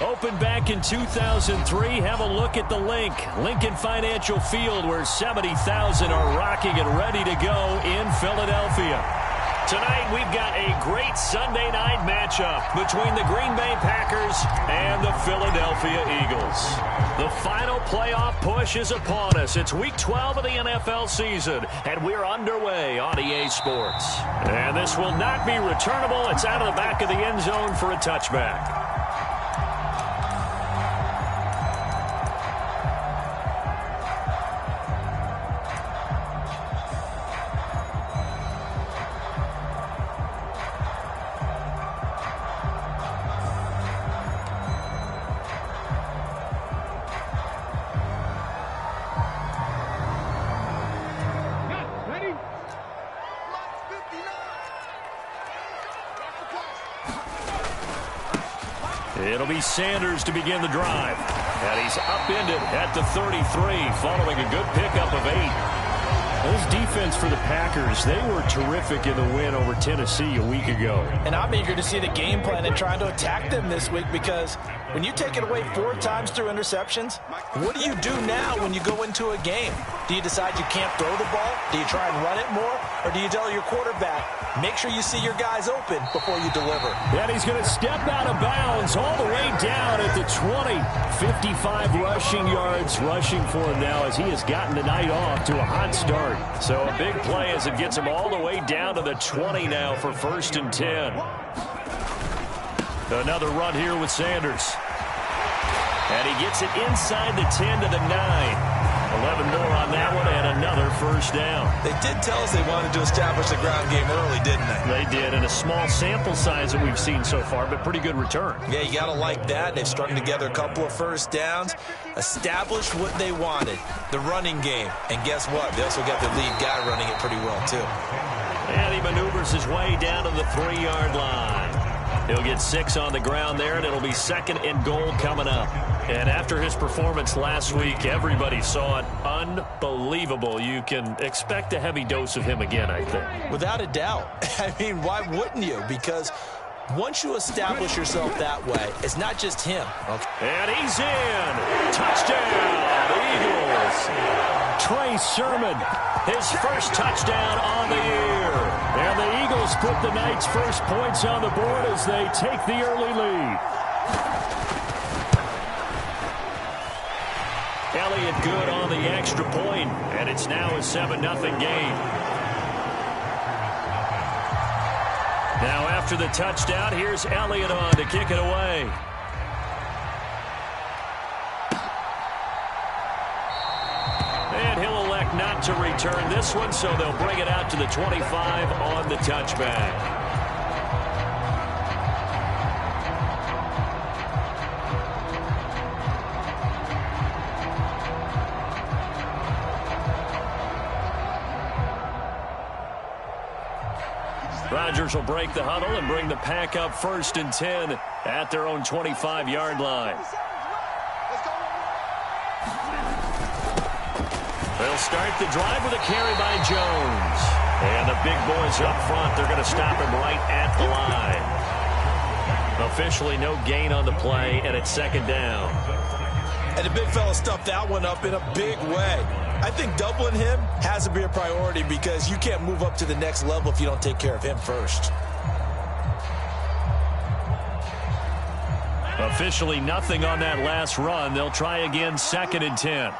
Opened back in 2003. Have a look at the link. Lincoln Financial Field, where 70,000 are rocking and ready to go in Philadelphia. Tonight, we've got a great Sunday night matchup between the Green Bay Packers and the Philadelphia Eagles. The final playoff push is upon us. It's Week 12 of the NFL season, and we're underway on EA Sports. And this will not be returnable. It's out of the back of the end zone for a touchback. It'll be Sanders to begin the drive. And he's upended at the 33 following a good pickup of 8. Those defense for the Packers, they were terrific in the win over Tennessee a week ago. And I'm eager to see the game plan and trying to attack them this week, because when you take it away 4 times through interceptions, what do you do now when you go into a game? Do you decide you can't throw the ball? Do you try and run it more? Or do you tell your quarterback, make sure you see your guys open before you deliver? And he's going to step out of bounds all the way down at the 20. 55 rushing yards rushing for him now as he has gotten the night off to a hot start. So a big play as it gets him all the way down to the 20 now for 1st and 10. Another run here with Sanders. And he gets it inside the 10 to the 9. 11 more on that one, and another 1st down. They did tell us they wanted to establish the ground game early, didn't they? They did, and a small sample size that we've seen so far, but pretty good return. Yeah, you got to like that. They've strung together a couple of 1st downs, established what they wanted, the running game. And guess what? They also got the lead guy running it pretty well, too. And he maneuvers his way down to the 3-yard line. He'll get 6 on the ground there, and it'll be 2nd and goal coming up. And after his performance last week, everybody saw it. Unbelievable. You can expect a heavy dose of him again, I think. Without a doubt. I mean, why wouldn't you? Because once you establish yourself that way, it's not just him. Okay. And he's in. Touchdown, Eagles. Trey Sermon, his 1st touchdown on the year. And the Eagles put the night's first points on the board as they take the early lead. Elliott good on the extra point, and it's now a 7-0 game. Now after the touchdown, here's Elliott on to kick it away. And he'll elect not to return this one, so they'll bring it out to the 25 on the touchback. Rodgers will break the huddle and bring the pack up 1st and 10 at their own 25-yard line. They'll start the drive with a carry by Jones. And the big boys up front, they're going to stop him right at the line. Officially no gain on the play, and it's 2nd down. And the big fella stuffed that one up in a big way. I think doubling him has to be a priority, because you can't move up to the next level if you don't take care of him first. Officially nothing on that last run. They'll try again, 2nd and 10.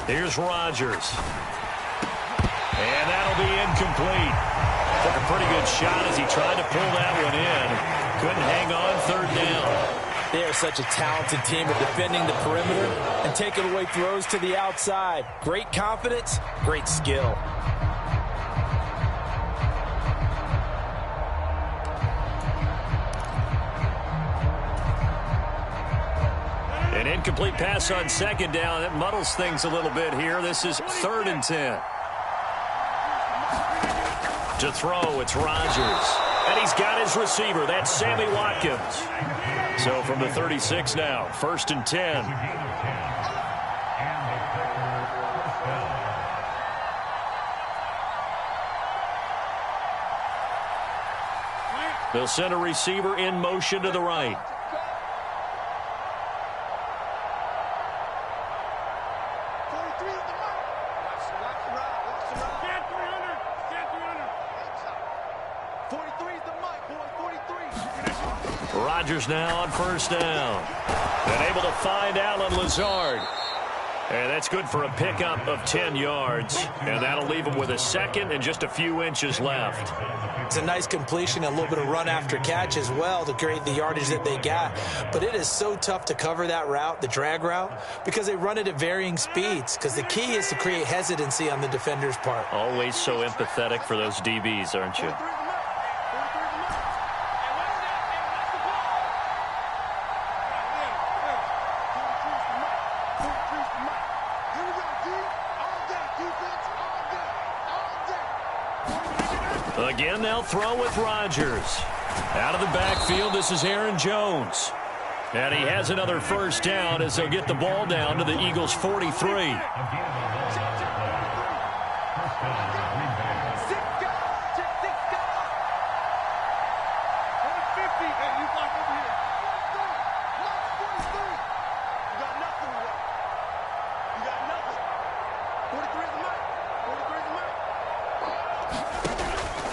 Here's Rodgers. And that'll be incomplete. Took a pretty good shot as he tried to pull that one in. Couldn't hang on, 3rd down. They are such a talented team at defending the perimeter and taking away throws to the outside. Great confidence, great skill. An incomplete pass on 2nd down. That muddles things a little bit here. This is 3rd and 10. To throw, it's Rodgers. And he's got his receiver. That's Sammy Watkins. So from the 36 now, 1st and 10. They'll send a receiver in motion to the right. Rodgers now on 1st down. And able to find Allen Lazard. And that's good for a pickup of 10 yards. And that'll leave him with a 2nd and just a few inches left. It's a nice completion, a little bit of run after catch as well to create the yardage that they got. But it is so tough to cover that route, the drag route, because they run it at varying speeds. Because the key is to create hesitancy on the defender's part. Always so empathetic for those DBs, aren't you? Again, they'll throw with Rodgers. Out of the backfield, this is Aaron Jones. And he has another 1st down as they'll get the ball down to the Eagles' 43.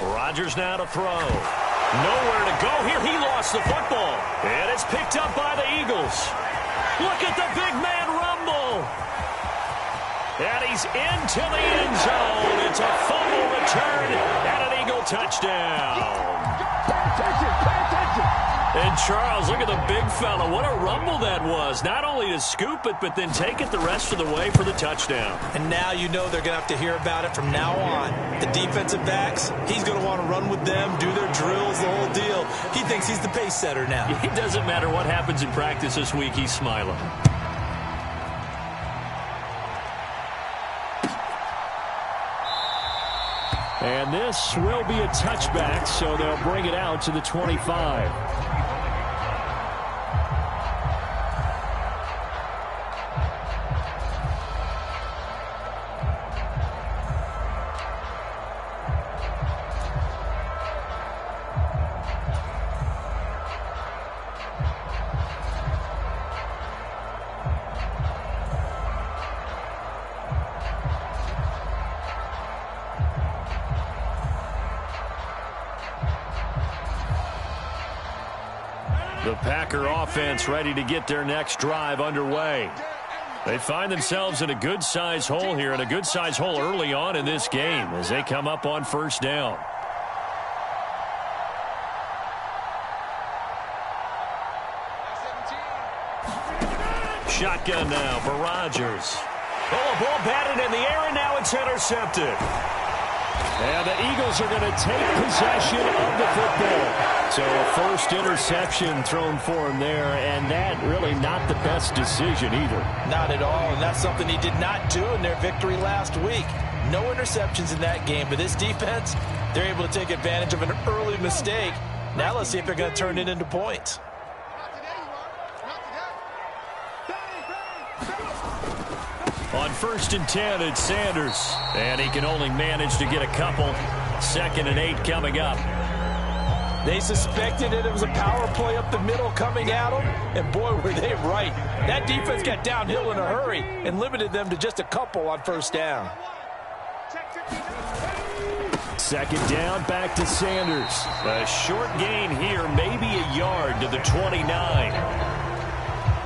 Rodgers now to throw. Nowhere to go here. He lost the football. And it's picked up by the Eagles. Look at the big man rumble. And he's into the end zone. It's a fumble return and an Eagle touchdown. And Charles, look at the big fella. What a rumble that was. Not only to scoop it, but then take it the rest of the way for the touchdown. And now you know they're going to have to hear about it from now on. The defensive backs, he's going to want to run with them, do their drills, the whole deal. He thinks he's the pace setter now. It doesn't matter what happens in practice this week. He's smiling. And this will be a touchback, so they'll bring it out to the 25. The Packer offense ready to get their next drive underway. They find themselves in a good-sized hole here, and a good-sized hole early on in this game as they come up on 1st down. Shotgun now for Rodgers. Oh, a ball batted in the air, and now it's intercepted. And the Eagles are going to take possession of the football. So a 1st interception thrown for him there, and that really not the best decision either. Not at all, and that's something he did not do in their victory last week. No interceptions in that game, but this defense, they're able to take advantage of an early mistake. Now let's see if they're going to turn it into points. On 1st and 10, it's Sanders. And he can only manage to get a couple. 2nd and 8 coming up. They suspected it was a power play up the middle coming at them, and boy, were they right. That defense got downhill in a hurry and limited them to just a couple on 1st down. 2nd down, back to Sanders. A short gain here, maybe a yard to the 29.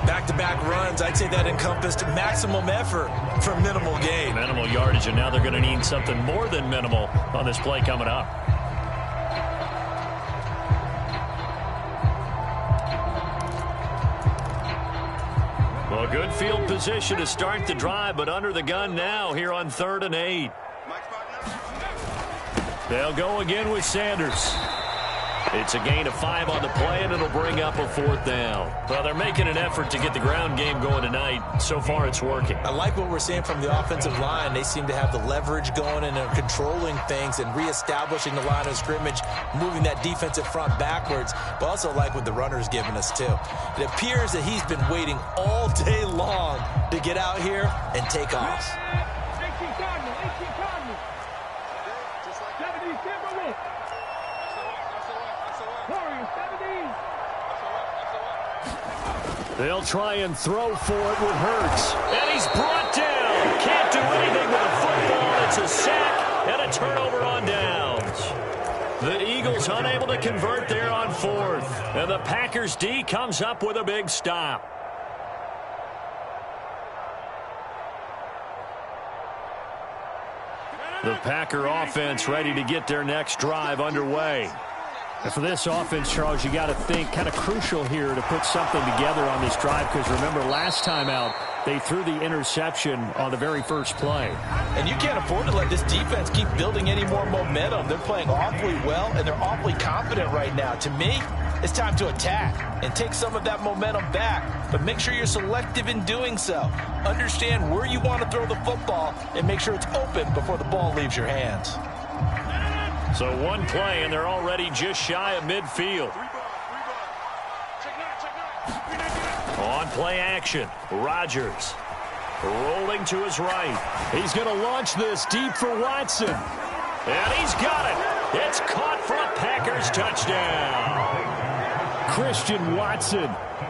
Back-to-back runs, I'd say that encompassed maximum effort for minimal gain. Minimal yardage, and now they're going to need something more than minimal on this play coming up. Well, good field position to start the drive, but under the gun now here on 3rd and 8. They'll go again with Sanders. It's a gain of 5 on the play, and it'll bring up a 4th down. Well, they're making an effort to get the ground game going tonight. So far, it's working. I like what we're seeing from the offensive line. They seem to have the leverage going and are controlling things and reestablishing the line of scrimmage, moving that defensive front backwards. But also like what the runner's giving us, too. It appears that he's been waiting all day long to get out here and take off. They'll try and throw for it with Hurts. And he's brought down. Can't do anything with a football. It's a sack and a turnover on downs. The Eagles unable to convert there on 4th. And the Packers D comes up with a big stop. The Packer offense ready to get their next drive underway. And for this offense, Charles, you got to think kind of crucial here to put something together on this drive, because remember last time out they threw the interception on the very first play. And you can't afford to let this defense keep building any more momentum. They're playing awfully well, and they're awfully confident right now. To me, it's time to attack and take some of that momentum back, but make sure you're selective in doing so. Understand where you want to throw the football and make sure it's open before the ball leaves your hands. So one play, and they're already just shy of midfield. On play action, Rodgers rolling to his right. He's going to launch this deep for Watson. And he's got it. It's caught for a Packers touchdown. Christian Watson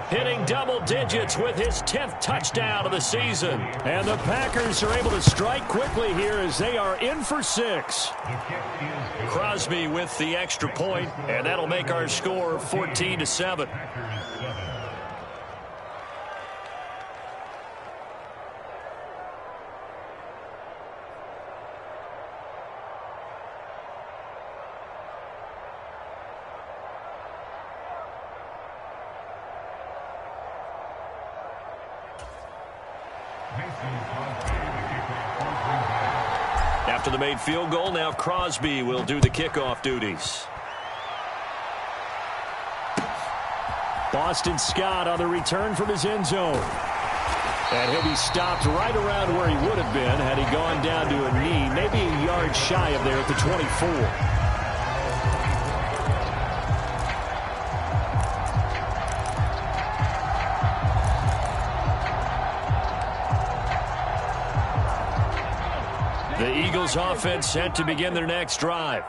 hitting double digits with his 10th touchdown of the season. And the Packers are able to strike quickly here as they are in for 6. Crosby with the extra point, and that'll make our score 14-7. After the made field goal, now Crosby will do the kickoff duties. Boston Scott on the return from his end zone. And he'll be stopped right around where he would have been had he gone down to a knee, maybe a yard shy of there at the 24. The Eagles offense set to begin their next drive.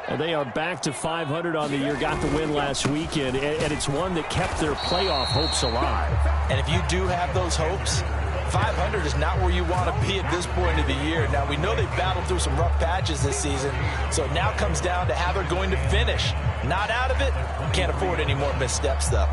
And they are back to 500 on the year, got the win last weekend, and it's one that kept their playoff hopes alive. And if you do have those hopes, 500 is not where you want to be at this point of the year. Now, we know they've battled through some rough patches this season, so it now comes down to how they're going to finish. Not out of it, can't afford any more missteps, though.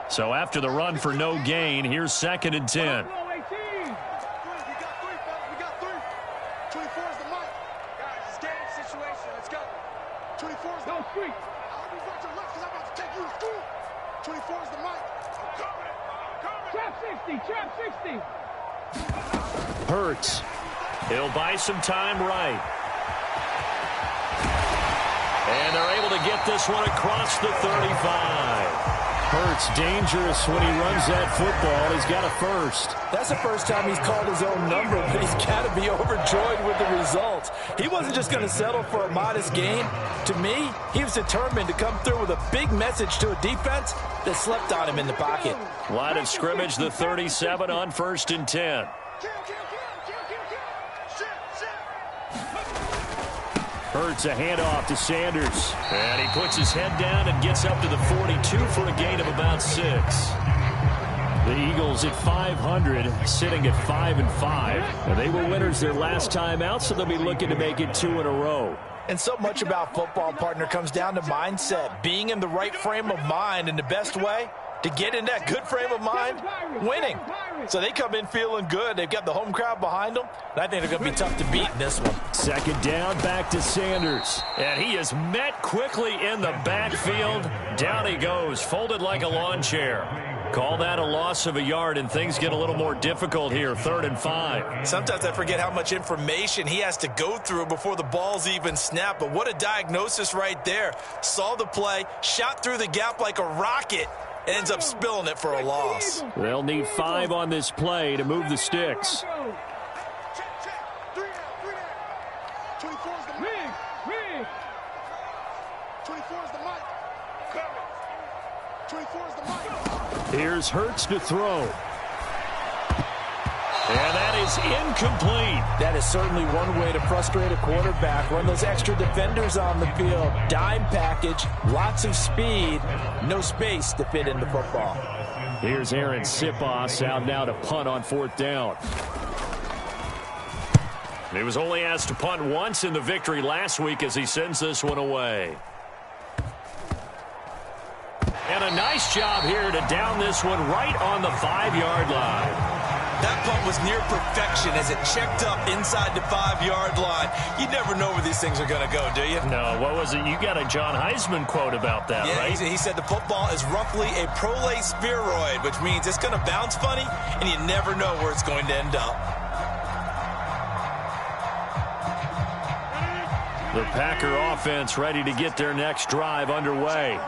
So after the run for no gain, here's 2nd and 10. Hurts. He'll buy some time right. And they're able to get this one across the 35. Hurts dangerous when he runs that football. He's got a first. That's the first time he's called his own number, but he's got to be overjoyed with the results. He wasn't just going to settle for a modest gain. To me, he was determined to come through with a big message to a defense that slept on him in the pocket. Line of scrimmage, the 37 on 1st and 10. Hurts a handoff to Sanders. And he puts his head down and gets up to the 42 for a gain of about 6. The Eagles at 500, sitting at 5-5. And they were winners their last time out, so they'll be looking to make it 2 in a row. And so much about football, partner, comes down to mindset, being in the right frame of mind. And the best way to get in that good frame of mind, winning. So they come in feeling good. They've got the home crowd behind them, and I think they're going to be tough to beat in this one. Second down, back to Sanders. And he is met quickly in the backfield. Down he goes, folded like a lawn chair. Call that a loss of a yard, and things get a little more difficult here, 3rd and 5. Sometimes I forget how much information he has to go through before the ball's even snapped. But what a diagnosis right there. Saw the play, shot through the gap like a rocket, and ends up spilling it for a loss. They'll need 5 on this play to move the sticks. Here's Hurts to throw. And that is incomplete. That is certainly one way to frustrate a quarterback. Run those extra defenders on the field. Dime package, lots of speed, no space to fit into football. Here's Aaron Sipos out now to punt on 4th down. He was only asked to punt once in the victory last week as he sends this one away. And a nice job here to down this one right on the 5-yard line. That punt was near perfection as it checked up inside the 5-yard line. You never know where these things are going to go, do you? No, what was it? You got a John Heisman quote about that, yeah, right? He said the football is roughly a prolate spheroid, which means it's going to bounce funny, and you never know where it's going to end up. The Packer offense ready to get their next drive underway.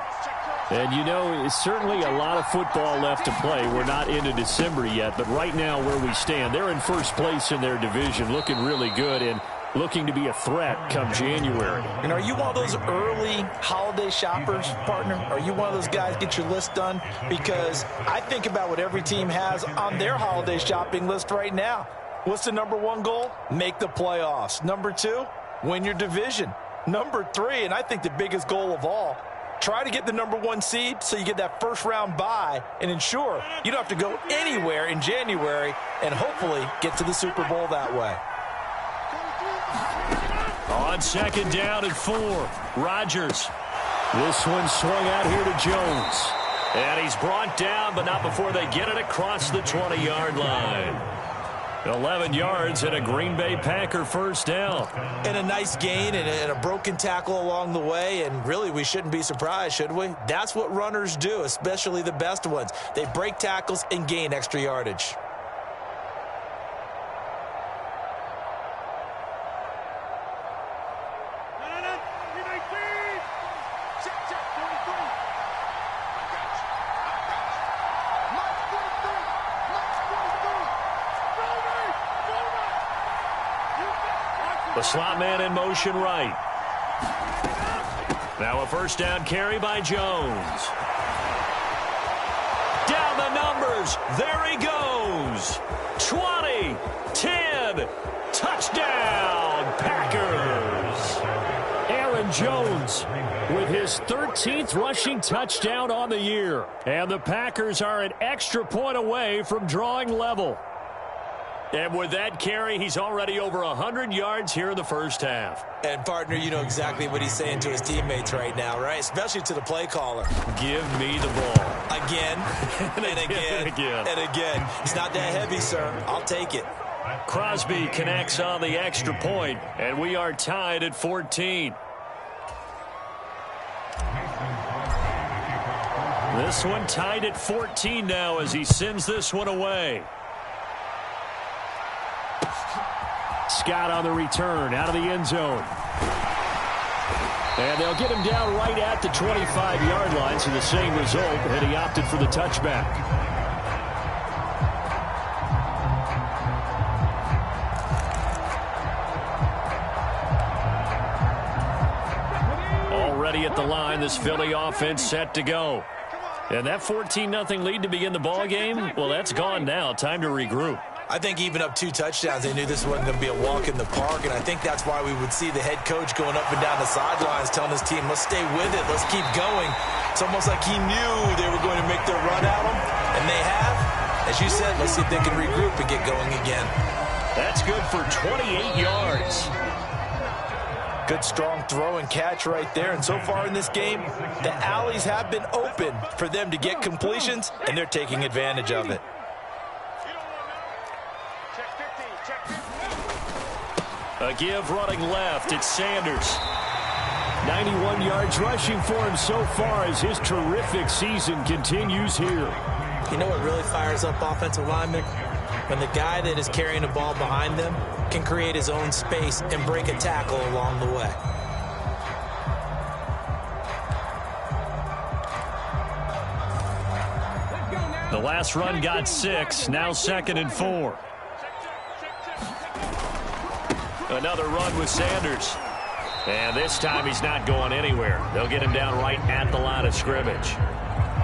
And, you know, it's certainly a lot of football left to play. We're not into December yet, but right now where we stand, they're in first place in their division, looking really good and looking to be a threat come January. And are you one of those early holiday shoppers, partner? Are you one of those guys get your list done? Because I think about what every team has on their holiday shopping list right now. What's the number 1 goal? Make the playoffs. Number 2, win your division. Number 3, and I think the biggest goal of all, try to get the number 1 seed so you get that first-round bye and ensure you don't have to go anywhere in January and hopefully get to the Super Bowl that way. On 2nd down and 4, Rodgers. This one swung out here to Jones. And he's brought down, but not before they get it across the 20-yard line. 11 yards and a Green Bay Packer first down. And a nice gain and a broken tackle along the way, and really we shouldn't be surprised, should we? That's what runners do, especially the best ones. They break tackles and gain extra yardage. The slot man in motion right. Now a first down carry by Jones. Down the numbers. There he goes. 20, 10, touchdown, Packers. Aaron Jones with his 13th rushing touchdown on the year. And the Packers are an extra point away from drawing level. And with that carry, he's already over 100 yards here in the first half. And, partner, you know exactly what he's saying to his teammates right now, right? Especially to the play caller. Give me the ball. Again, and again, and again. It's not that heavy, sir. I'll take it. Crosby connects on the extra point, and we are tied at 14. This one tied at 14 now as he sends this one away. Scott on the return out of the end zone. And they'll get him down right at the 25-yard line, so the same result, and he opted for the touchback. Already at the line, this Philly offense set to go. And that 14-0 lead to begin the ball game, well, that's gone now. Time to regroup. I think even up 2 touchdowns, they knew this wasn't going to be a walk in the park, and I think that's why we would see the head coach going up and down the sidelines telling his team, let's stay with it, let's keep going. It's almost like he knew they were going to make their run at him, and they have. As you said, let's see if they can regroup and get going again. That's good for 28 yards. Good, strong throw and catch right there. And so far in this game, the alleys have been open for them to get completions, and they're taking advantage of it. A give running left. It's Sanders. 91 yards rushing for him so far as his terrific season continues here. You know what really fires up offensive linemen? When the guy that is carrying the ball behind them can create his own space and break a tackle along the way. The last run got 6, now 2nd and 4. Another run with Sanders. And this time he's not going anywhere. They'll get him down right at the line of scrimmage.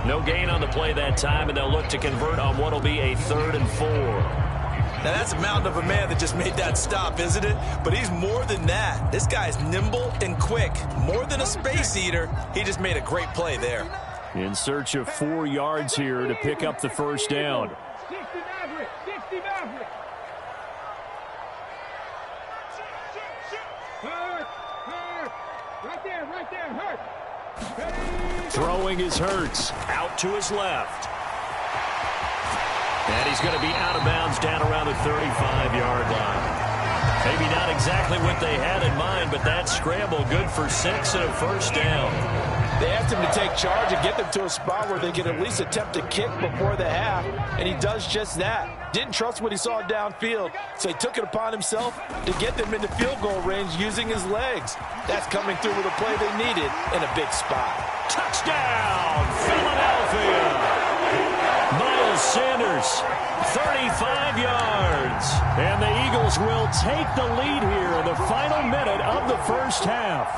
No gain on the play that time, and they'll look to convert on what will be a 3rd and 4. Now, that's a mountain of a man that just made that stop, isn't it? But he's more than that. This guy's nimble and quick. More than a space eater, he just made a great play there. In search of 4 yards here to pick up the first down. Throwing is Hurts. Out to his left. And he's going to be out of bounds down around the 35-yard line. Maybe not exactly what they had in mind, but that scramble good for 6 and a first down. They asked him to take charge and get them to a spot where they could at least attempt to kick before the half, and he does just that. Didn't trust what he saw downfield, so he took it upon himself to get them into field goal range using his legs. That's coming through with a play they needed in a big spot. Touchdown, Philadelphia! Miles Sanders, 35 yards. And the Eagles will take the lead here in the final minute of the first half.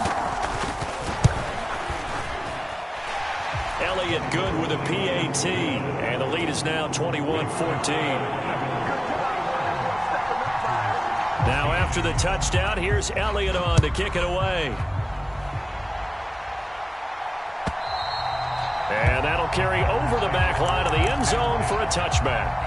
Elliott good with a PAT, and the lead is now 21-14. Now after the touchdown, here's Elliott on to kick it away. And that'll carry over the back line of the end zone for a touchback.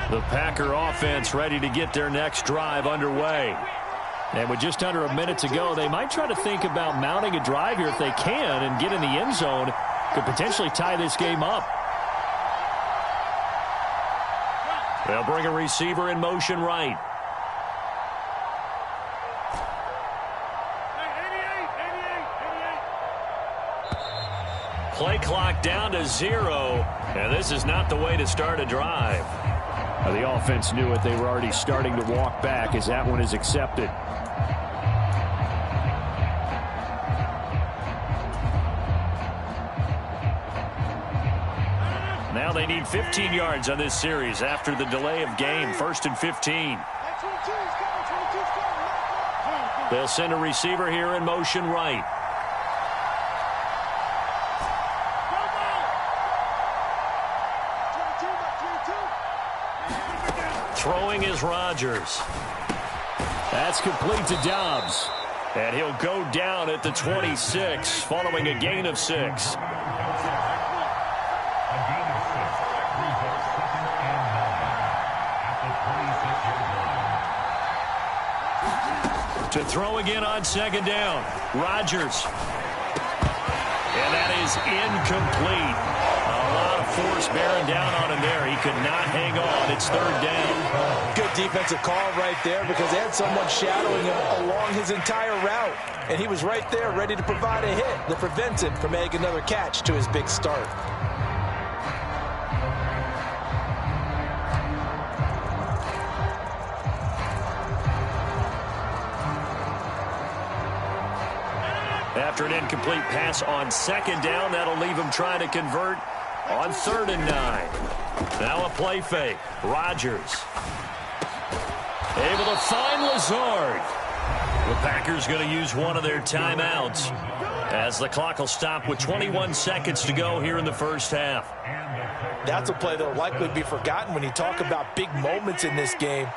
The Packer offense ready to get their next drive underway. And with just under a minute to go, they might try to think about mounting a drive here if they can and get in the end zone. Could potentially tie this game up. They'll bring a receiver in motion right. Play clock down to 0, and this is not the way to start a drive. The offense knew it. They were already starting to walk back as that one is accepted. Now they need 15 yards on this series after the delay of game. 1st and 15. They'll send a receiver here in motion right. Throwing is Rodgers. That's complete to Dobbs. And he'll go down at the 26 following a gain of 6. To throw again on 2nd down. Rodgers. And that is incomplete. A lot of force bearing down on him there. He could not hang on. It's 3rd down. Good defensive call right there because they had someone shadowing him along his entire route. And he was right there ready to provide a hit that prevents him from making another catch to his big start. After an incomplete pass on 2nd down, that'll leave him trying to convert on 3rd and 9. Now a play fake. Rodgers. Able to find Lazard. The Packers going to use one of their timeouts as the clock will stop with 21 seconds to go here in the first half. That's a play that will likely be forgotten when you talk about big moments in this game.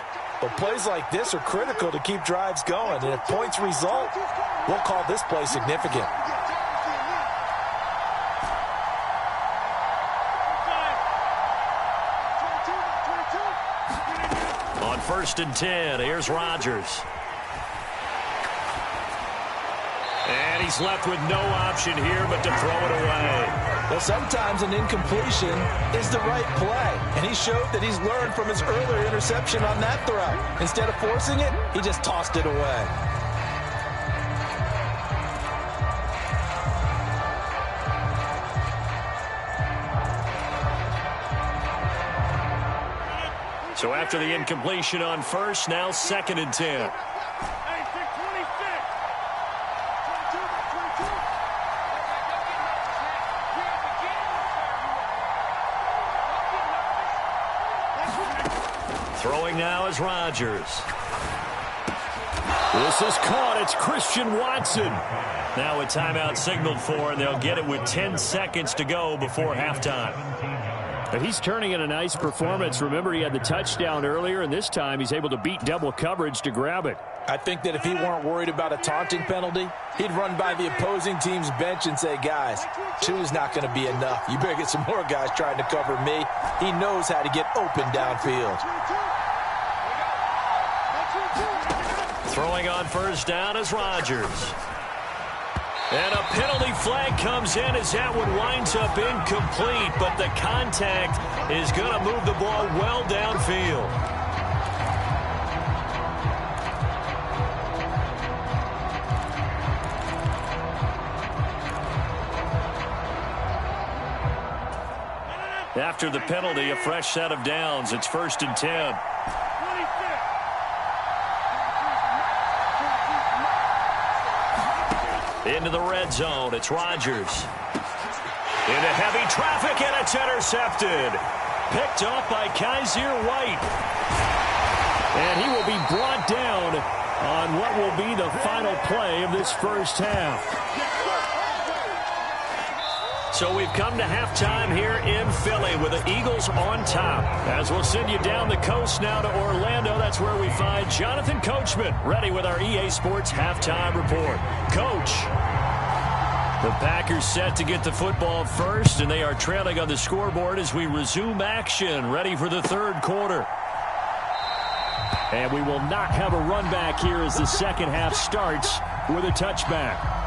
But plays like this are critical to keep drives going. And if points result, we'll call this play significant. On 1st and 10, here's Rodgers. And he's left with no option here but to throw it away. Well, sometimes an incompletion is the right play. And he showed that he's learned from his earlier interception on that throw. Instead of forcing it, he just tossed it away. So after the incompletion on 1st, now 2nd and 10. Throwing now is Rodgers. This is caught. It's Christian Watson. Now a timeout signaled for, and they'll get it with 10 seconds to go before halftime. He's turning in a nice performance. Remember, he had the touchdown earlier, and this time he's able to beat double coverage to grab it. I think that if he weren't worried about a taunting penalty, he'd run by the opposing team's bench and say, guys, 2 is not going to be enough. You better get some more guys trying to cover me. He knows how to get open downfield. Throwing on 1st down is Rodgers. And a penalty flag comes in as that one winds up incomplete, but the contact is going to move the ball well downfield. After the penalty, a fresh set of downs. It's 1st and 10. Into the red zone, it's Rodgers. Into heavy traffic, and it's intercepted. Picked off by Kaiser White. And he will be brought down on what will be the final play of this first half. So we've come to halftime here in Philly with the Eagles on top. As we'll send you down the coast now to Orlando, that's where we find Jonathan Coachman ready with our EA Sports halftime report. Coach, the Packers set to get the football first, and they are trailing on the scoreboard as we resume action, ready for the 3rd quarter. And we will not have a run back here as the second half starts with a touchback.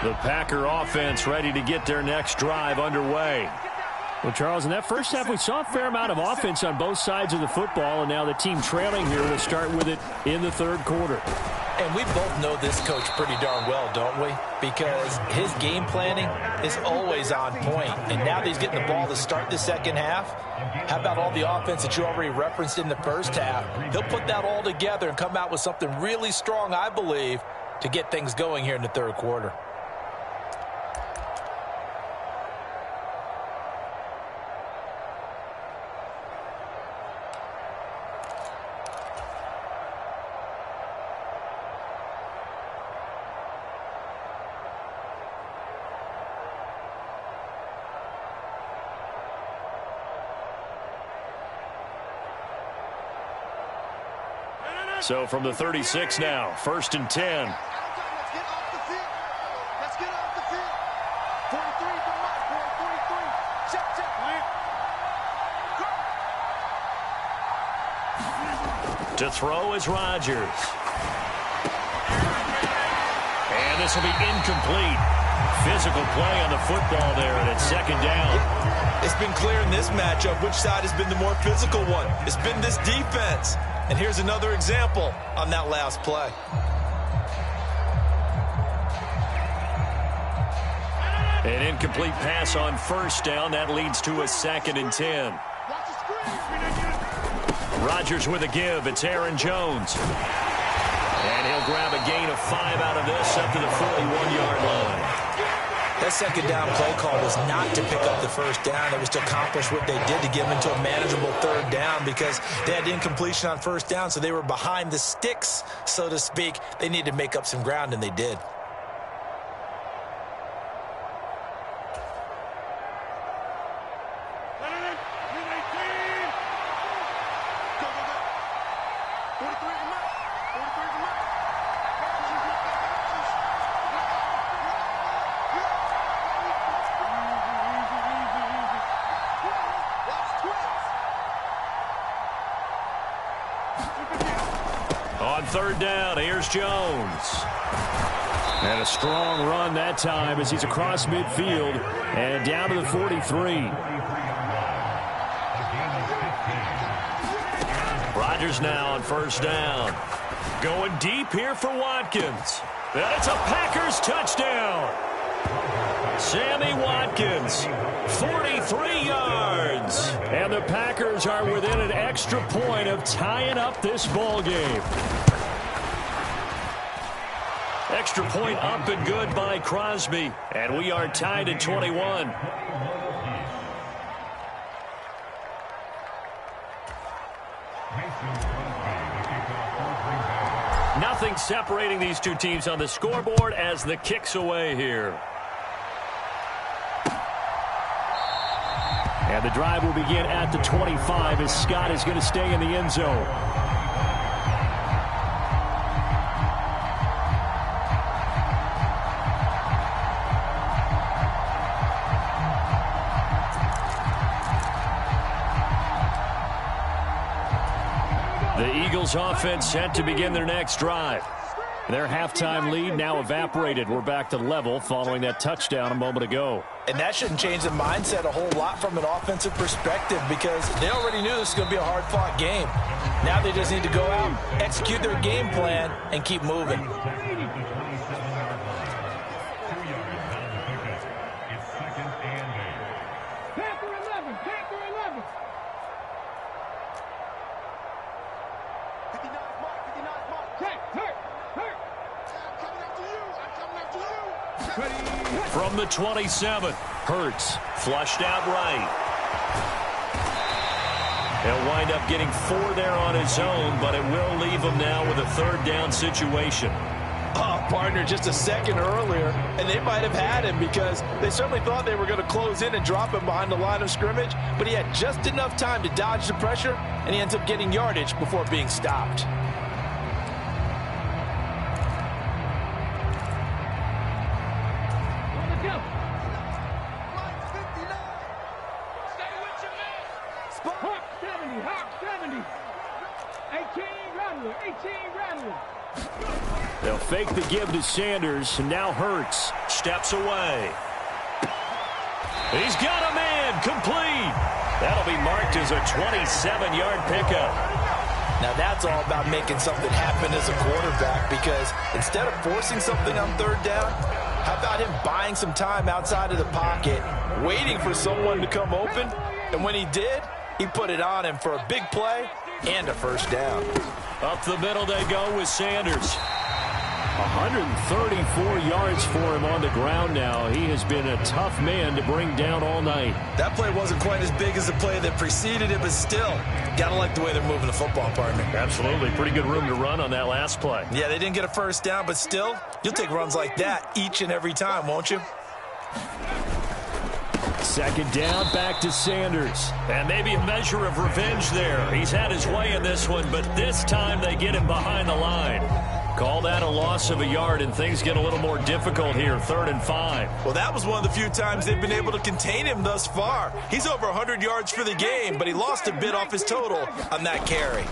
The Packer offense ready to get their next drive underway. Well, Charles, in that first half, we saw a fair amount of offense on both sides of the football, and now the team trailing here will start with it in the 3rd quarter. And we both know this coach pretty darn well, don't we? Because his game planning is always on point. And now that he's getting the ball to start the second half, how about all the offense that you already referenced in the first half? He'll put that all together and come out with something really strong, I believe, to get things going here in the 3rd quarter. So from the 36 now, 1st and 10. Let's get off the field. Let's get off the field. 43 for Mike. 43. Check, check. To throw is Rodgers. And this will be incomplete. Physical play on the football there, and it's 2nd down. It's been clear in this matchup which side has been the more physical one. It's been this defense. And here's another example on that last play. An incomplete pass on 1st down. That leads to a 2nd and 10. Rodgers with a give. It's Aaron Jones. And he'll grab a gain of 5 out of this up to the 41-yard line. That second down play call was not to pick up the first down. It was to accomplish what they did to get them into a manageable third down because they had incompletion on first down, so they were behind the sticks, so to speak. They needed to make up some ground, and they did. On third down, here's Jones. And a strong run that time as he's across midfield and down to the 43. Rodgers now on first down. Going deep here for Watkins. And it's a Packers touchdown. Sammy Watkins, 43 yards. And the Packers are within an extra point of tying up this ball game. Extra point up and good by Crosby. And we are tied at 21. Nothing separating these two teams on the scoreboard as the kick's away here. And the drive will begin at the 25 as Scott is going to stay in the end zone. The Eagles offense set to begin their next drive. Their halftime lead now evaporated. We're back to level following that touchdown a moment ago. And that shouldn't change the mindset a whole lot from an offensive perspective because they already knew this was going to be a hard-fought game. Now they just need to go out, execute their game plan, and keep moving. From the 27, Hurts flushed out right. He'll wind up getting 4 there on his own, but it will leave him now with a third down situation. Oh, partner, just a second earlier, and they might have had him because they certainly thought they were going to close in and drop him behind the line of scrimmage, but he had just enough time to dodge the pressure, and he ends up getting yardage before being stopped. They'll fake the give to Sanders, and now Hurts steps away. He's got a man complete. That'll be marked as a 27-yard pickup. Now that's all about making something happen as a quarterback because instead of forcing something on third down, how about him buying some time outside of the pocket, waiting for someone to come open, and when he did, he put it on him for a big play and a first down. Up the middle they go with Sanders. 134 yards for him on the ground now. He has been a tough man to bring down all night. That play wasn't quite as big as the play that preceded it, but still, gotta like the way they're moving the football, partner. Absolutely. Pretty good room to run on that last play. Yeah, they didn't get a first down, but still, you'll take runs like that each and every time, won't you? Second down, back to Sanders. And maybe a measure of revenge there. He's had his way in this one, but this time they get him behind the line. Call that a loss of a yard, and things get a little more difficult here, 3rd and 5. Well, that was one of the few times they've been able to contain him thus far. He's over 100 yards for the game, but he lost a bit off his total on that carry.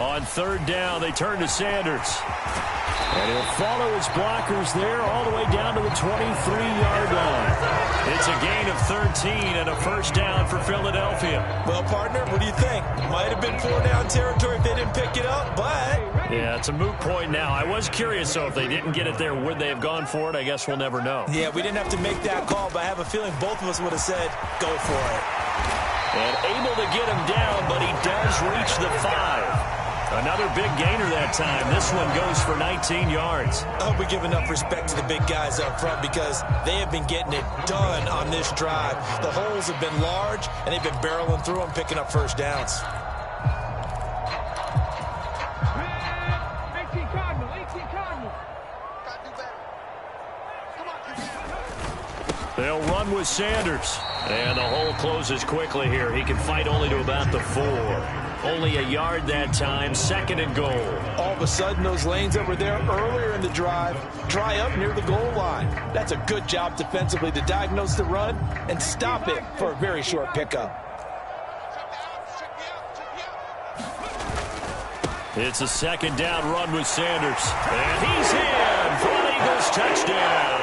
On 3rd down, they turn to Sanders. And he'll follow his blockers there all the way down to the 23-yard line. It's a gain of 13 and a first down for Philadelphia. Well, partner, what do you think? Might have been 4-down territory if they didn't pick it up, but... Yeah, it's a moot point now. I was curious, so if they didn't get it there, would they have gone for it? I guess we'll never know. Yeah, we didn't have to make that call, but I have a feeling both of us would have said, go for it. And able to get him down, but he does reach the 5. Another big gainer that time. This one goes for 19 yards. I hope we give enough respect to the big guys up front because they have been getting it done on this drive. The holes have been large, and they've been barreling through them, picking up first downs. They'll run with Sanders. And the hole closes quickly here. He can fight only to about the 4. Only a yard that time, 2nd and goal. All of a sudden, those lanes that were there earlier in the drive dry up near the goal line. That's a good job defensively to diagnose the run and stop it for a very short pickup. It's a 2nd down run with Sanders. And he's in for an Eagles touchdown.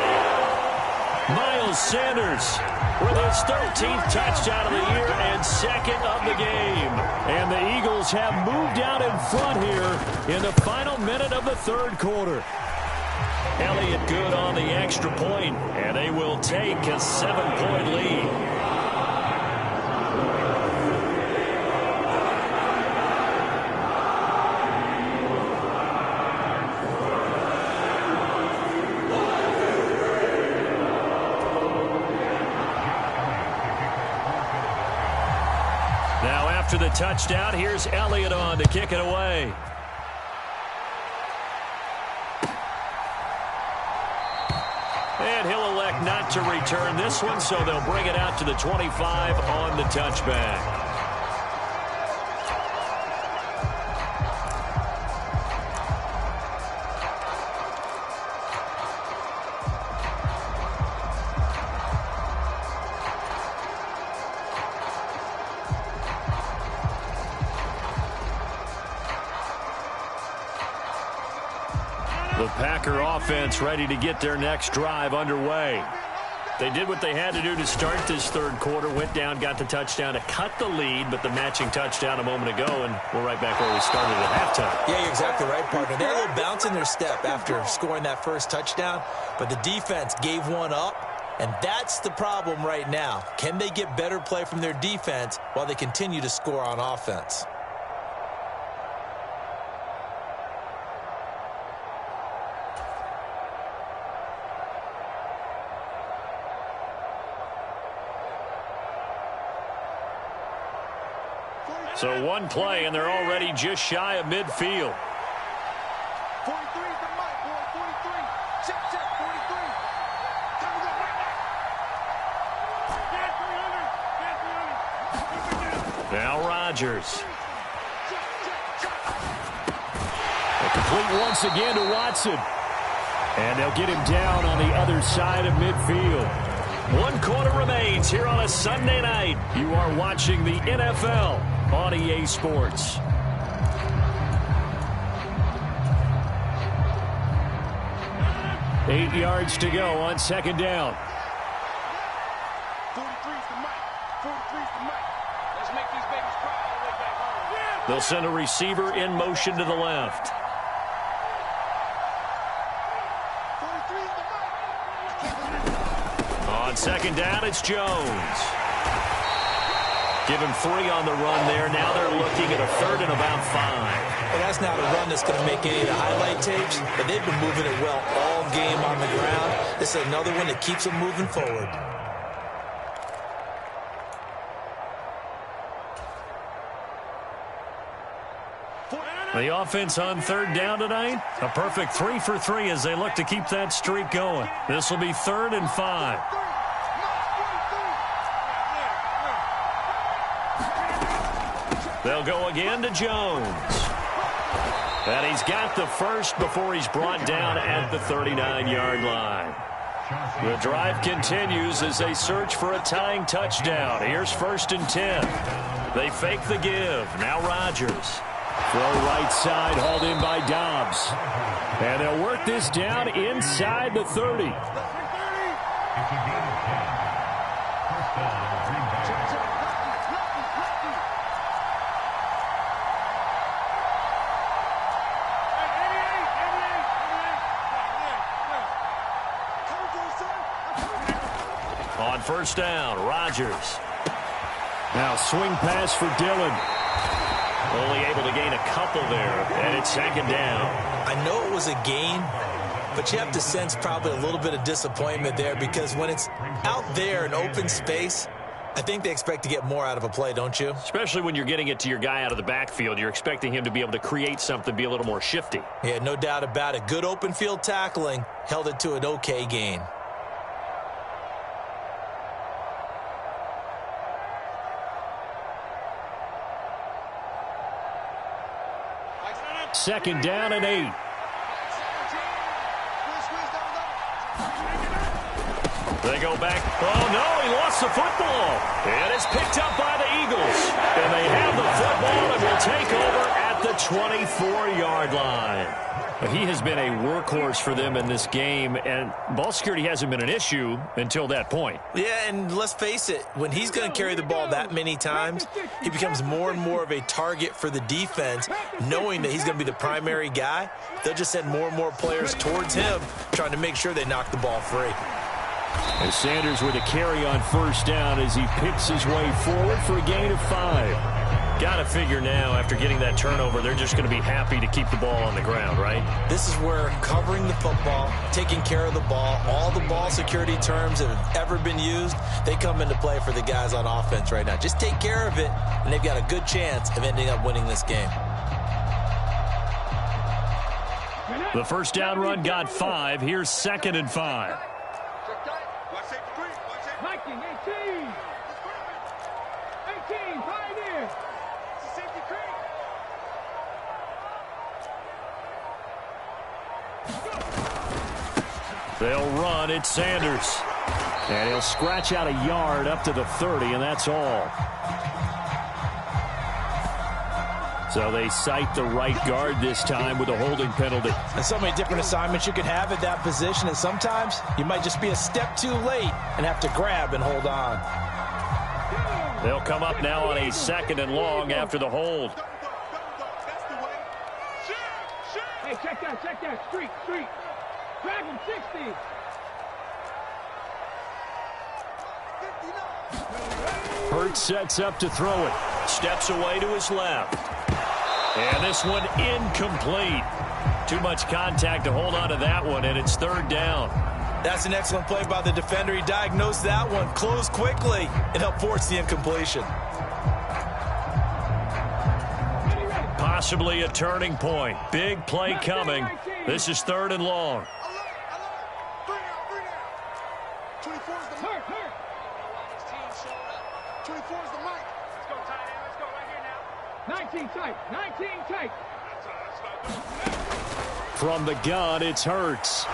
Miles Sanders with his 13th touchdown of the year and 2nd of the game. And the Eagles have moved out in front here in the final minute of the 3rd quarter. Elliott good on the extra point, and they will take a 7-point lead. After the touchdown, here's Elliott on to kick it away. And he'll elect not to return this one, so they'll bring it out to the 25 on the touchback. The Packer offense ready to get their next drive underway. They did what they had to do to start this 3rd quarter. Went down, got the touchdown to cut the lead, but the matching touchdown a moment ago, and we're right back where we started at halftime. Yeah, you're exactly right, partner. They had a little bounce in their step after scoring that first touchdown, but the defense gave one up, and that's the problem right now. Can they get better play from their defense while they continue to score on offense? So one play, and they're already just shy of midfield. 43 is the mic, boy. 43. Check, 43. Time to go right now. Now Rodgers. A complete once again to Watson. And they'll get him down on the other side of midfield. 1 quarter remains here on a Sunday night. You are watching the NFL on EA Sports. Eight yards to go on 2nd down. 43's the mic. 43's the mic. Let's make these babies cry all the way back home. They'll send a receiver in motion to the left. 43's the mic. On 2nd down, it's Jones. Give him 3 on the run there. Now they're looking at a 3rd and about 5. Well, that's not a run that's going to make any of the highlight tapes, but they've been moving it well all game on the ground. This is another one that keeps them moving forward. The offense on 3rd down tonight, a perfect 3 for 3 as they look to keep that streak going. This will be 3rd and 5. They'll go again to Jones. And he's got the first before he's brought down at the 39-yard line. The drive continues as they search for a tying touchdown. Here's 1st and 10. They fake the give. Now Rodgers. Throw right side, hauled in by Dobbs. And they'll work this down inside the 30. On 1st down, Rodgers. Now swing pass for Dillon. Only able to gain a couple there, and it's second down. I know it was a gain, but you have to sense probably a little bit of disappointment there because when it's out there in open space, I think they expect to get more out of a play, don't you? Especially when you're getting it to your guy out of the backfield. You're expecting him to be able to create something, be a little more shifty. Yeah, no doubt about it. Good open field tackling held it to an okay gain. Second down and 8. They go back. Oh, no, he lost the football. And it's picked up by the Eagles. And they have the football and will take over at the 24-yard line. He has been a workhorse for them in this game, and ball security hasn't been an issue until that point. Yeah, and let's face it, when he's going to carry the ball that many times, he becomes more and more of a target for the defense, knowing that he's going to be the primary guy. They'll just send more and more players towards him, trying to make sure they knock the ball free. And Sanders with a carry on first down as he picks his way forward for a gain of 5. Got to figure now, after getting that turnover, they're just going to be happy to keep the ball on the ground, right? This is where covering the football, taking care of the ball, all the ball security terms that have ever been used, they come into play for the guys on offense right now. Just take care of it, and they've got a good chance of ending up winning this game. The first down run got 5. Here's second and 5. They'll run. It's Sanders. And he'll scratch out a yard up to the 30, and that's all. So they cite the right guard this time with a holding penalty. And so many different assignments you could have at that position, and sometimes you might just be a step too late and have to grab and hold on. They'll come up now on a second and long after the hold. Hey, check that. Street. Drag him 60. Hurts sets up to throw it. Steps away to his left. And this one incomplete. Too much contact to hold on to that one, and it's third down. That's an excellent play by the defender. He diagnosed that one, closed quickly, and helped force the incompletion. Possibly a turning point. Big play coming. This is third and long. 24 is the mark. 24 is the mic. Let's go, tight end. Let's go right here now. 19 tight. From the gun, it's Hurts.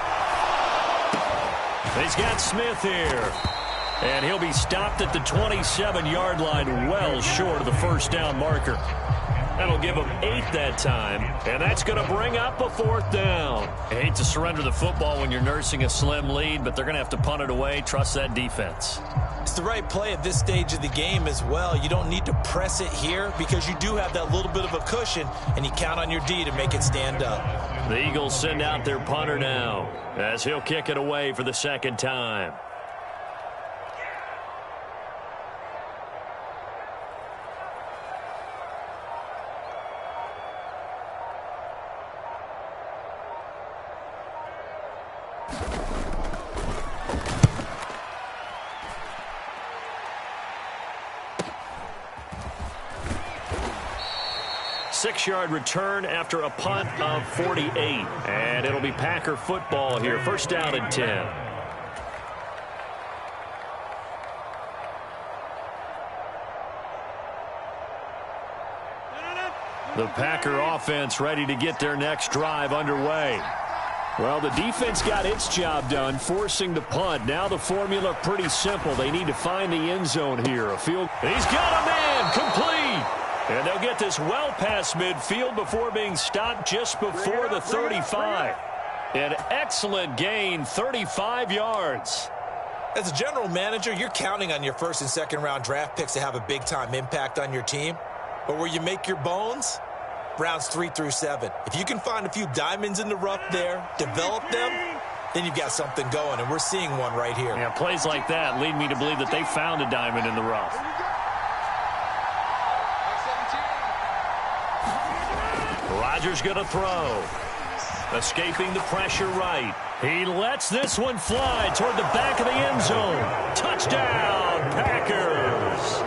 He's got Smith here. And he'll be stopped at the 27-yard line, well short of the first down marker. That'll give them 8 that time, and that's going to bring up a fourth down. I hate to surrender the football when you're nursing a slim lead, but they're going to have to punt it away. Trust that defense. It's the right play at this stage of the game as well. You don't need to press it here because you do have that little bit of a cushion, and you count on your D to make it stand up. The Eagles send out their punter now as he'll kick it away for the second time. Six-yard return after a punt of 48. And it'll be Packer football here. First down and 10. The Packer offense ready to get their next drive underway. Well, the defense got its job done, forcing the punt. Now the formula pretty simple. They need to find the end zone here. A field. He's got a man. Complete. And they'll get this well past midfield before being stopped just before the 35. An excellent gain, 35 yards. As a general manager, you're counting on your first and second round draft picks to have a big-time impact on your team. But where you make your bones, rounds 3 through 7. If you can find a few diamonds in the rough there, develop them, then you've got something going, and we're seeing one right here. Yeah, plays like that lead me to believe that they found a diamond in the rough. Rodgers going to throw. Escaping the pressure right. He lets this one fly toward the back of the end zone. Touchdown, Packers.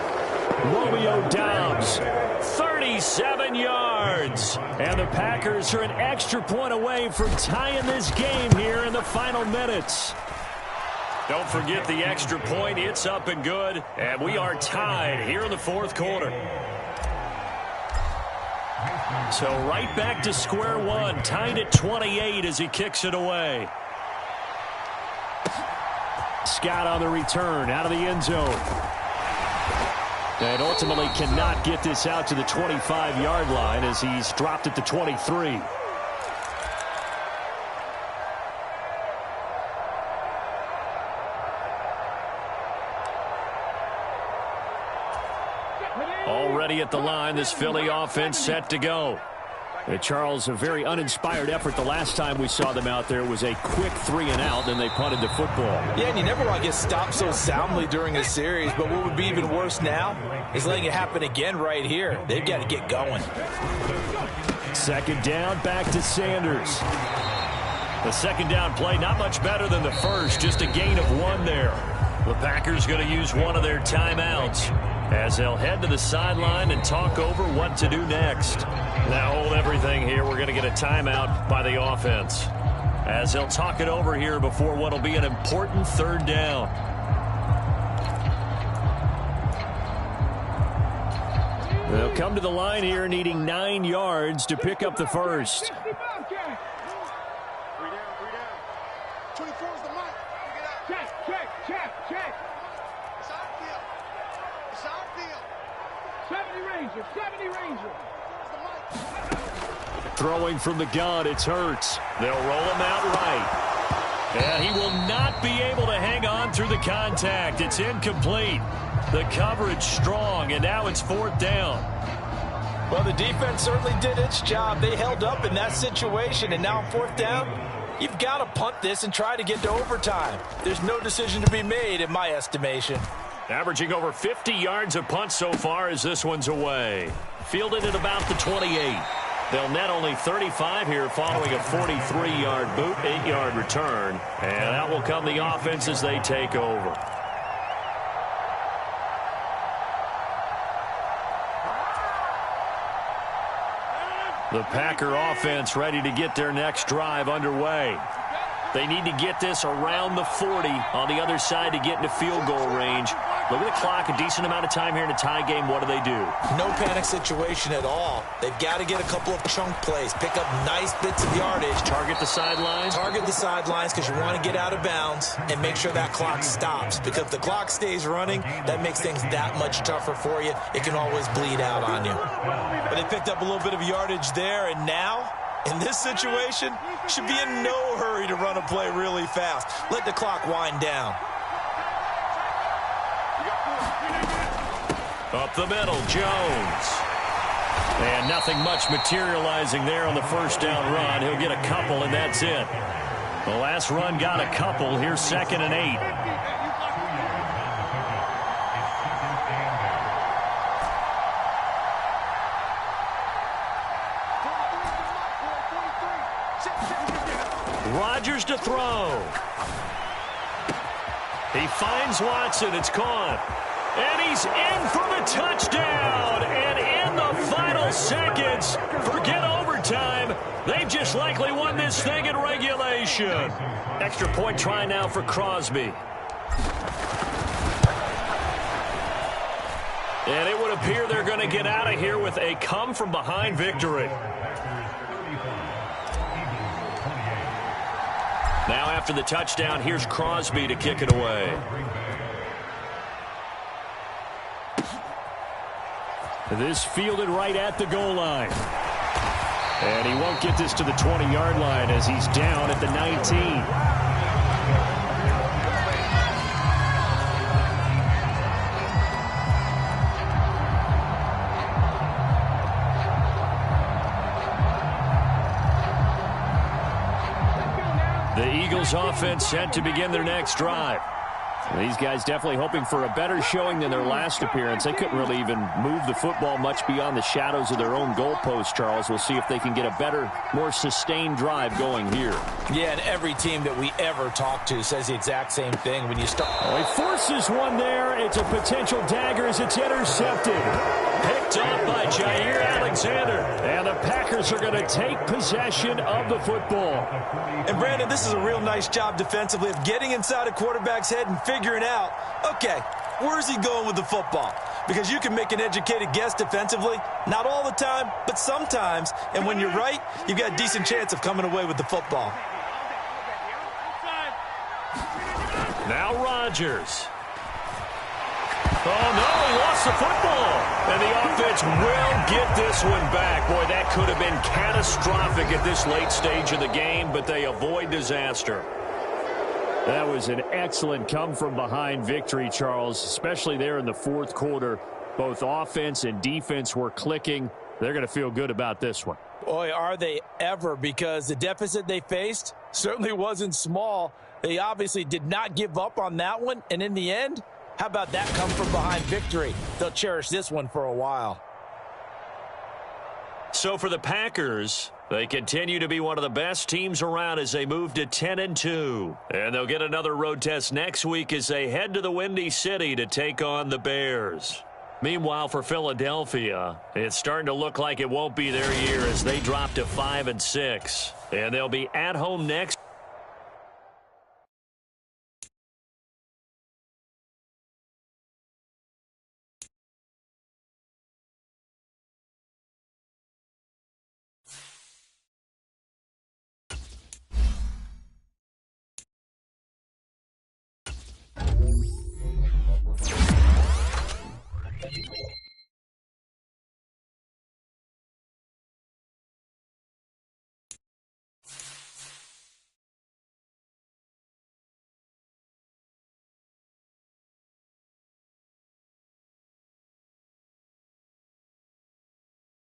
Romeo Doubs, 37 yards. And the Packers are an extra point away from tying this game here in the final minutes. Don't forget the extra point. It's up and good. And we are tied here in the fourth quarter. So right back to square one. Tied at 28 as he kicks it away. Scott on the return out of the end zone. And ultimately cannot get this out to the 25-yard line as he's dropped at the 23. Already at the line, this Philly offense set to go. And Charles, a very uninspired effort. The last time we saw them out there was a quick 3-and-out, then they punted the football. Yeah, and you never want to get stopped so soundly during a series, but what would be even worse now is letting it happen again right here. They've got to get going. Second down, back to Sanders. The second down play, not much better than the first, just a gain of 1 there. The Packers going to use one of their timeouts as they'll head to the sideline and talk over what to do next. Now hold everything here. We're going to get a timeout by the offense as they'll talk it over here before what will be an important third down. They'll come to the line here needing 9 yards to pick up the first. 3 down. 24 is the mark. Check. It's our field. 70 Ranger. Throwing from the gun, it's Hurts. They'll roll him out right. And he will not be able to hang on through the contact. It's incomplete. The coverage strong, and now it's 4th down. Well, the defense certainly did its job. They held up in that situation, and now on 4th down, you've got to punt this and try to get to overtime. There's no decision to be made in my estimation. Averaging over 50 yards a punt so far as this one's away. Fielded at about the 28. They'll net only 35 here following a 43-yard boot, 8-yard return. And out will come the offense as they take over. The Packer offense ready to get their next drive underway. They need to get this around the 40 on the other side to get into field goal range. Look at the clock, a decent amount of time here in a tie game. What do they do? No panic situation at all. They've got to get a couple of chunk plays, pick up nice bits of yardage. Target the sidelines? Target the sidelines because you want to get out of bounds and make sure that clock stops. Because if the clock stays running, that makes things that much tougher for you. It can always bleed out on you. But they picked up a little bit of yardage there, and now, in this situation, should be in no hurry to run a play really fast. Let the clock wind down. Up the middle, Jones. And nothing much materializing there on the first down run. He'll get a couple, and that's it. The last run got a couple. Here's 2nd and 8. Rodgers to throw. He finds Watson. It's caught. And he's in for the touchdown. And in the final seconds, forget overtime. They've just likely won this thing in regulation. Extra point try now for Crosby. And it would appear they're going to get out of here with a come-from-behind victory. Now after the touchdown, here's Crosby to kick it away. This fielded right at the goal line. And he won't get this to the 20-yard line as he's down at the 19. The Eagles offense set to begin their next drive. These guys definitely hoping for a better showing than their last appearance. They couldn't really even move the football much beyond the shadows of their own goalpost, Charles. We'll see if they can get a better, more sustained drive going here. Yeah, and every team that we ever talk to says the exact same thing when you start. Oh, he forces one there. It's a potential dagger as it's intercepted. Picked up by Jair Alexander. And the Packers are going to take possession of the football. And, Brandon, this is a real nice job defensively of getting inside a quarterback's head and figuring out, okay, where's he going with the football? Because you can make an educated guess defensively. Not all the time, but sometimes. And when you're right, you've got a decent chance of coming away with the football. Now Rodgers. Oh, no, he lost the football. And the offense will get this one back. Boy, that could have been catastrophic at this late stage of the game, but they avoid disaster. That was an excellent come-from-behind victory, Charles, especially there in the fourth quarter. Both offense and defense were clicking. They're going to feel good about this one. Boy, are they ever, because the deficit they faced certainly wasn't small. They obviously did not give up on that one, and in the end, how about that come-from-behind victory? They'll cherish this one for a while. So for the Packers, they continue to be one of the best teams around as they move to 10-2. And they'll get another road test next week as they head to the Windy City to take on the Bears. Meanwhile, for Philadelphia, it's starting to look like it won't be their year as they drop to 5-6. And they'll be at home next.